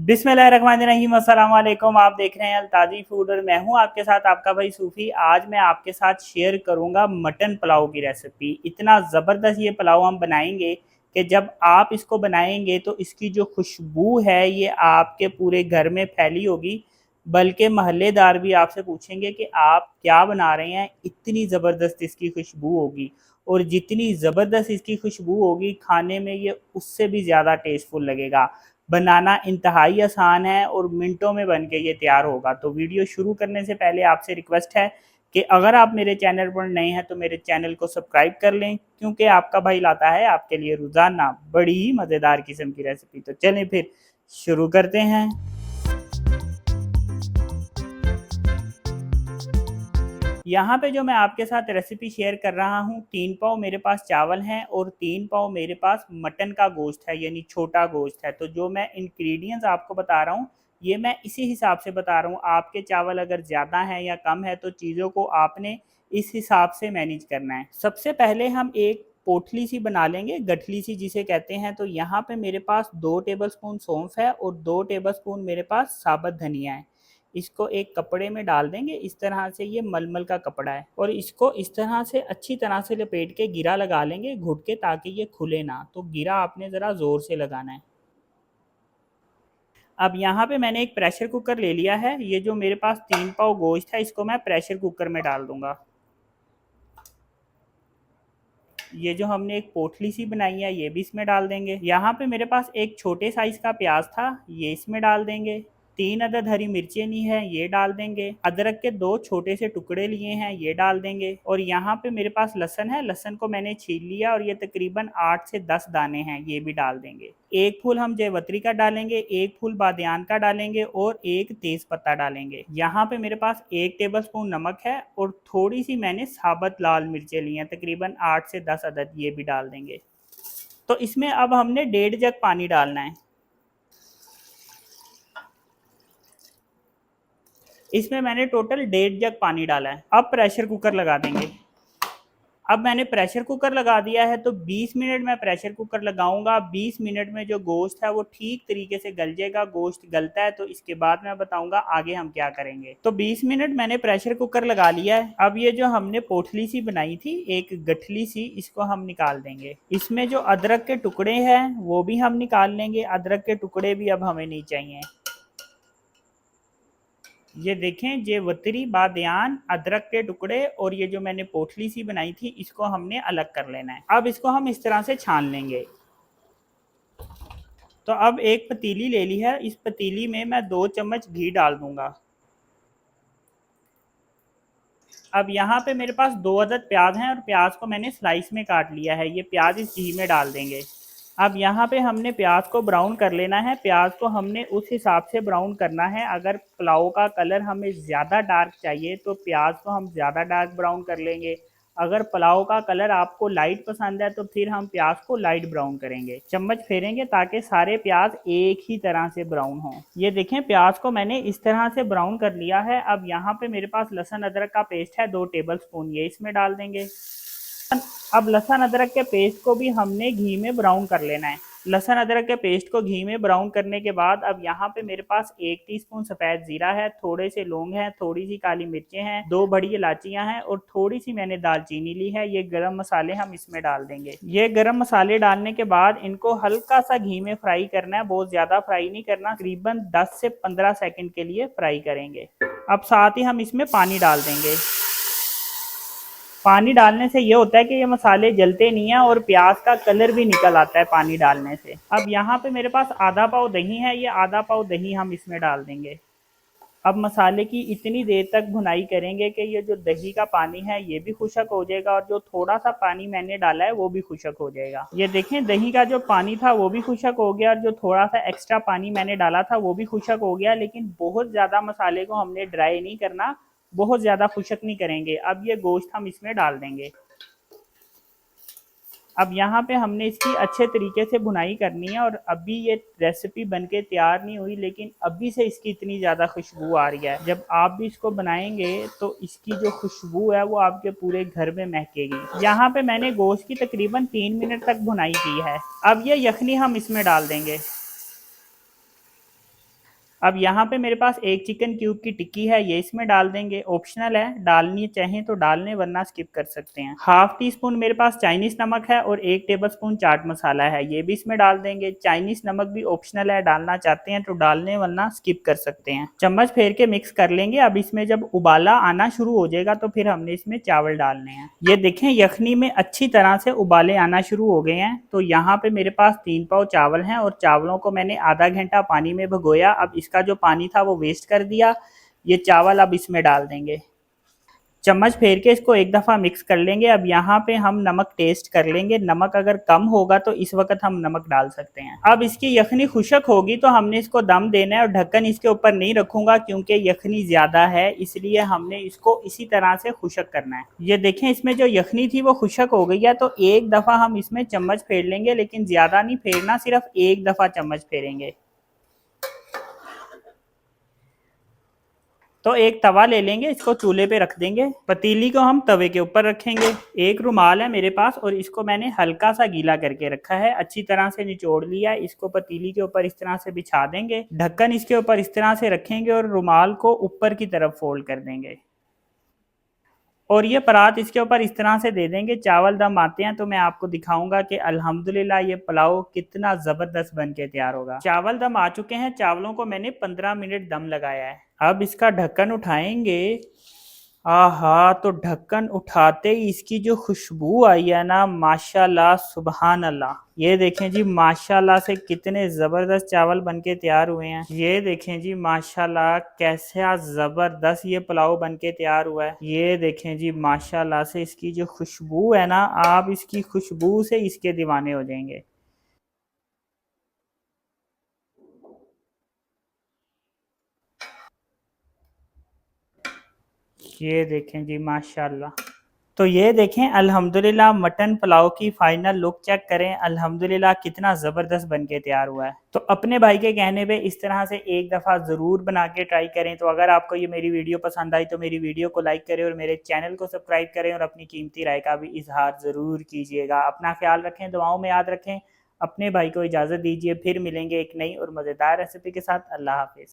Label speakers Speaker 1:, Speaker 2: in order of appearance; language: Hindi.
Speaker 1: बिस्मिल्लाहिर्रहमानिर्रहीम, अस्सलाम वालेकुम। आप देख रहे हैं अल्ताजी फूड और मैं हूं आपके साथ आपका भाई सूफ़ी। आज मैं आपके साथ शेयर करूंगा मटन पुलाव की रेसिपी। इतना ज़बरदस्त ये पुलाव हम बनाएंगे कि जब आप इसको बनाएंगे तो इसकी जो खुशबू है ये आपके पूरे घर में फैली होगी, बल्कि महल्लेदार भी आपसे पूछेंगे कि आप क्या बना रहे हैं। इतनी ज़बरदस्त इसकी खुशबू होगी और जितनी ज़बरदस्त इसकी खुशबू होगी खाने में ये उससे भी ज़्यादा टेस्टफुल लगेगा। बनाना इंतहाई आसान है और मिनटों में बन के ये तैयार होगा। तो वीडियो शुरू करने से पहले आपसे रिक्वेस्ट है कि अगर आप मेरे चैनल पर नए हैं तो मेरे चैनल को सब्सक्राइब कर लें, क्योंकि आपका भाई लाता है आपके लिए रोज़ाना बड़ी ही मज़ेदार किस्म की रेसिपी। तो चलें फिर शुरू करते हैं। यहाँ पे जो मैं आपके साथ रेसिपी शेयर कर रहा हूँ, 3 पाव मेरे पास चावल हैं और 3 पाव मेरे पास मटन का गोश्त है, यानी छोटा गोश्त है। तो जो मैं इंग्रेडिएंट्स आपको बता रहा हूँ ये मैं इसी हिसाब से बता रहा हूँ। आपके चावल अगर ज़्यादा हैं या कम है तो चीज़ों को आपने इस हिसाब से मैनेज करना है। सबसे पहले हम एक पोटली सी बना लेंगे, गठली सी जिसे कहते हैं। तो यहाँ पे मेरे पास 2 टेबलस्पून सौंफ है और 2 टेबलस्पून मेरे पास साबुत धनिया है। इसको एक कपड़े में डाल देंगे। इस तरह से ये मलमल का कपड़ा है और इसको इस तरह से अच्छी तरह से लपेट के गिरा लगा लेंगे घुट के, ताकि ये खुले ना। तो गिरा आपने ज़रा ज़ोर से लगाना है। अब यहाँ पे मैंने एक प्रेशर कुकर ले लिया है। ये जो मेरे पास 3 पाव गोश्त है इसको मैं प्रेशर कुकर में डाल दूंगा। ये जो हमने एक पोटली सी बनाई है ये भी इसमें डाल देंगे। यहाँ पे मेरे पास एक छोटे साइज का प्याज था, ये इसमें डाल देंगे। 3 अदद हरी मिर्चें ली हैं, ये डाल देंगे। अदरक के 2 छोटे से टुकड़े लिए हैं, ये डाल देंगे। और यहाँ पे मेरे पास लहसुन है, लहसुन को मैंने छील लिया और ये तकरीबन 8 से 10 दाने हैं, ये भी डाल देंगे। एक फूल हम जयवत्री का डालेंगे, एक फूल बादियान का डालेंगे और एक तेज पत्ता डालेंगे। यहाँ पे मेरे पास 1 टेबलस्पून नमक है और थोड़ी सी मैंने साबुत लाल मिर्चें ली हैं, तकरीबन 8 से 10 अदद, ये भी डाल देंगे। तो इसमें अब हमने 1.5 जग पानी डालना है। इसमें मैंने टोटल 1.5 जग पानी डाला है। अब प्रेशर कुकर लगा देंगे। अब मैंने प्रेशर कुकर लगा दिया है तो 20 मिनट मैं प्रेशर कुकर लगाऊंगा। 20 मिनट में जो गोश्त है वो ठीक तरीके से गल जाएगा। गोश्त गलता है तो इसके बाद मैं बताऊंगा आगे हम क्या करेंगे। तो 20 मिनट मैंने प्रेशर कुकर लगा लिया है। अब ये जो हमने पोटली सी बनाई थी, एक गठली सी, इसको हम निकाल देंगे। इसमें जो अदरक के टुकड़े हैं वो भी हम निकाल लेंगे। अदरक के टुकड़े भी अब हमें नहीं चाहिए। ये देखें, जे वतरी बादयान अदरक के टुकड़े और ये जो मैंने पोटली सी बनाई थी इसको हमने अलग कर लेना है। अब इसको हम इस तरह से छान लेंगे। तो अब एक पतीली ले ली है, इस पतीली में मैं 2 चम्मच घी डाल दूंगा। अब यहाँ पे मेरे पास 2 अदद प्याज हैं और प्याज को मैंने स्लाइस में काट लिया है। ये प्याज इस घी में डाल देंगे। अब यहाँ पे हमने प्याज को ब्राउन कर लेना है। प्याज को हमने उस हिसाब से ब्राउन करना है। अगर पुलाव का कलर हमें ज़्यादा डार्क चाहिए तो प्याज को हम ज़्यादा डार्क ब्राउन कर लेंगे। अगर पुलाव का कलर आपको लाइट पसंद है तो फिर हम प्याज को लाइट ब्राउन करेंगे। चम्मच फेरेंगे ताकि सारे प्याज एक ही तरह से ब्राउन हों। ये देखें, प्याज को मैंने इस तरह से ब्राउन कर लिया है। अब यहाँ पे मेरे पास लहसुन अदरक का पेस्ट है, 2 टेबलस्पून, ये इसमें डाल देंगे। अब लहसुन अदरक के पेस्ट को भी हमने घी में ब्राउन कर लेना है। लहसुन अदरक के पेस्ट को घी में ब्राउन करने के बाद अब यहाँ पे मेरे पास 1 टीस्पून सफ़ेद ज़ीरा है, थोड़े से लौंग हैं, थोड़ी सी काली मिर्चें हैं, 2 बड़ी इलायचियाँ हैं और थोड़ी सी मैंने दालचीनी ली है। ये गरम मसाले हम इसमें डाल देंगे। ये गरम मसाले डालने के बाद इनको हल्का सा घी में फ्राई करना है, बहुत ज़्यादा फ्राई नहीं करना, तकरीबन 10 से 15 सेकेंड के लिए फ्राई करेंगे। अब साथ ही हम इसमें पानी डाल देंगे। पानी डालने से ये होता है कि ये मसाले जलते नहीं हैं और प्याज का कलर भी निकल आता है पानी डालने से। अब यहाँ पे मेरे पास आधा पाव दही है, ये आधा पाव दही हम इसमें डाल देंगे। अब मसाले की इतनी देर तक भुनाई करेंगे कि ये जो दही का पानी है ये भी खुशक हो जाएगा और जो थोड़ा सा पानी मैंने डाला है वो भी खुशक हो जाएगा। ये देखें, दही का जो पानी था वो भी खुशक हो गया और जो थोड़ा सा एक्स्ट्रा पानी मैंने डाला था वो भी खुशक हो गया। लेकिन बहुत ज़्यादा मसाले को हमने ड्राई नहीं करना, बहुत ज़्यादा खुशक नहीं करेंगे। अब ये गोश्त हम इसमें डाल देंगे। अब यहाँ पे हमने इसकी अच्छे तरीके से भुनाई करनी है और अभी ये रेसिपी बनके तैयार नहीं हुई, लेकिन अभी से इसकी इतनी ज़्यादा खुशबू आ रही है। जब आप भी इसको बनाएंगे तो इसकी जो खुशबू है वो आपके पूरे घर में महकेगी। यहाँ पे मैंने गोश्त की तकरीबन 3 मिनट तक भुनाई की है। अब ये यखनी हम इसमें डाल देंगे। अब यहाँ पे मेरे पास एक चिकन क्यूब की टिक्की है, ये इसमें डाल देंगे, ऑप्शनल है, डालनी चाहें तो डालने वरना स्किप कर सकते हैं। हाफ टी स्पून मेरे पास चाइनीज नमक है और 1 टेबलस्पून चाट मसाला है, ये भी इसमें डाल देंगे। चाइनीज नमक भी ऑप्शनल है, डालना चाहते हैं तो डालने वरना स्किप कर सकते हैं। चम्मच फेर के मिक्स कर लेंगे। अब इसमें जब उबाला आना शुरू हो जाएगा तो फिर हमने इसमें चावल डालने हैं। ये देखें यखनी में अच्छी तरह से उबाले आना शुरू हो गए हैं। तो यहाँ पे मेरे पास 3 पाव चावल हैं और चावलों को मैंने आधा घंटा पानी में भिगोया। अब इसका जो पानी था वो वेस्ट कर दिया। ये चावल अब इसमें डाल देंगे, चम्मच फेर के इसको एक दफ़ा मिक्स कर लेंगे। अब यहाँ पे हम नमक टेस्ट कर लेंगे, नमक अगर कम होगा तो इस वक्त हम नमक डाल सकते हैं। अब इसकी यखनी खुशक होगी तो हमने इसको दम देना है और ढक्कन इसके ऊपर नहीं रखूंगा क्योंकि यखनी ज़्यादा है, इसलिए हमने इसको इसी तरह से खुशक करना है। ये देखें इसमें जो यखनी थी वो खुशक हो गई है, तो एक दफ़ा हम इसमें चम्मच फेर लेंगे, लेकिन ज़्यादा नहीं फेरना, सिर्फ एक दफ़ा चम्मच फेरेंगे। तो एक तवा ले लेंगे, इसको चूल्हे पे रख देंगे, पतीली को हम तवे के ऊपर रखेंगे। एक रुमाल है मेरे पास और इसको मैंने हल्का सा गीला करके रखा है, अच्छी तरह से निचोड़ लिया है। इसको पतीली के ऊपर इस तरह से बिछा देंगे, ढक्कन इसके ऊपर इस तरह से रखेंगे और रुमाल को ऊपर की तरफ फोल्ड कर देंगे और ये परात इसके ऊपर इस तरह से दे देंगे। चावल दम आते हैं तो मैं आपको दिखाऊंगा कि अल्हम्दुलिल्लाह ये पुलाव कितना ज़बरदस्त बन के तैयार होगा। चावल दम आ चुके हैं, चावलों को मैंने 15 मिनट दम लगाया है। अब इसका ढक्कन उठाएंगे। आहा, तो ढक्कन उठाते ही इसकी जो खुशबू आई है ना, माशाल्लाह सुबहान अल्लाह। ये देखें जी माशाल्लाह से कितने ज़बरदस्त चावल बनके तैयार हुए हैं। ये देखें जी माशाल्लाह कैसा ज़बरदस्त ये पुलाव बनके तैयार हुआ है। ये देखें जी माशाल्लाह से इसकी जो खुशबू है ना, आप इसकी खुशबू से इसके दीवाने हो जाएंगे। ये देखें जी माशाल्लाह। तो ये देखें अल्हम्दुलिल्लाह मटन पुलाव की फाइनल लुक चेक करें, अल्हम्दुलिल्लाह कितना ज़बरदस्त बन के तैयार हुआ है। तो अपने भाई के कहने पे इस तरह से एक दफ़ा ज़रूर बना के ट्राई करें। तो अगर आपको ये मेरी वीडियो पसंद आई तो मेरी वीडियो को लाइक करें और मेरे चैनल को सब्सक्राइब करें और अपनी कीमती राय का भी इजहार ज़रूर कीजिएगा। अपना ख्याल रखें, दुआओं में याद रखें। अपने भाई को इजाज़त दीजिए, फिर मिलेंगे एक नई और मज़ेदार रेसिपी के साथ। अल्लाह हाफिज़।